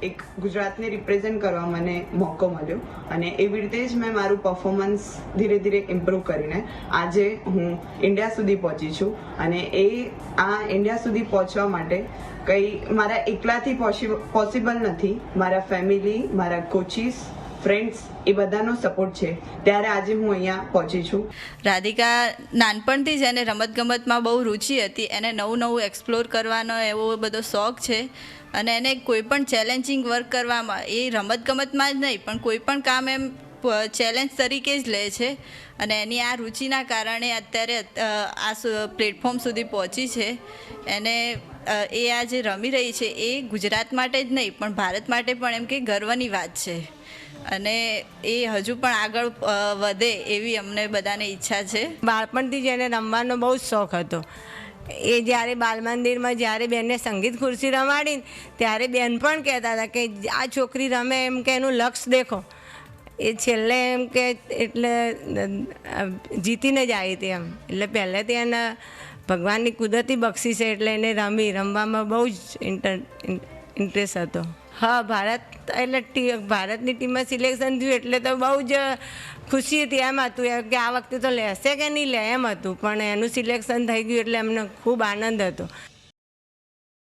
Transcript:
એક ગુજરાતને રિપ્રેઝેન્ટ કરવા મને મોકો મળ્યો અને એવી રીતે જ મેં મારું પરફોર્મન્સ ધીરે ધીરે ઇમ્પ્રૂવ કરીને આજે હું ઇન્ડિયા સુધી પહોંચી છું અને આ ઇન્ડિયા સુધી પહોંચવા માટે કંઈ મારા એકલાથી પોસિબલ નથી. મારા ફેમિલી, મારા કોચિસ, ફ્રેન્ડ્સ એ બધાનો સપોર્ટ છે, ત્યારે આજે હું અહીંયા પહોંચી છું. રાધિકા નાનપણથી જ એને રમતગમતમાં બહુ રુચિ હતી. એને નવું નવું એક્સપ્લોર કરવાનો એવો બધો શોખ છે અને એને કોઈ પણ ચેલેન્જિંગ વર્ક કરવામાં, એ રમતગમતમાં જ નહીં પણ કોઈ પણ કામ એમ ચેલેન્જ તરીકે જ લે છે અને એની આ રુચિના કારણે અત્યારે આ પ્લેટફોર્મ સુધી પહોંચી છે. એને એ આ જે રમી રહી છે એ ગુજરાત માટે જ નહીં પણ ભારત માટે પણ એમ કે ગર્વની વાત છે અને એ હજુ પણ આગળ વધે એવી અમને બધાને ઈચ્છા છે. બાળપણથી જ એને રમવાનો બહુ જ શોખ હતો. એ જ્યારે બાલ મંદિરમાં જ્યારે બેનને સંગીત ખુરશી રમાડીને ત્યારે બેન પણ કહેતા હતા કે આ છોકરી રમે એમ કે એનું લક્ષ્ય દેખો. એ છેલ્લે એમ કે એટલે જીતીને જ આવી હતી એમ. એટલે પહેલેથી એને ભગવાનની કુદરતી બક્ષી છે એટલે એને રમવામાં બહુ જ ઇન્ટરેસ્ટ હતો. હા, ભારતની ટીમમાં સિલેક્શન થયું એટલે તો બહુ જ ખુશી હતી. એમ હતું કે આ વખતે તો લેશે કે નહીં લે એમ હતું, પણ એનું સિલેક્શન થઈ ગયું એટલે અમને ખૂબ આનંદ હતો.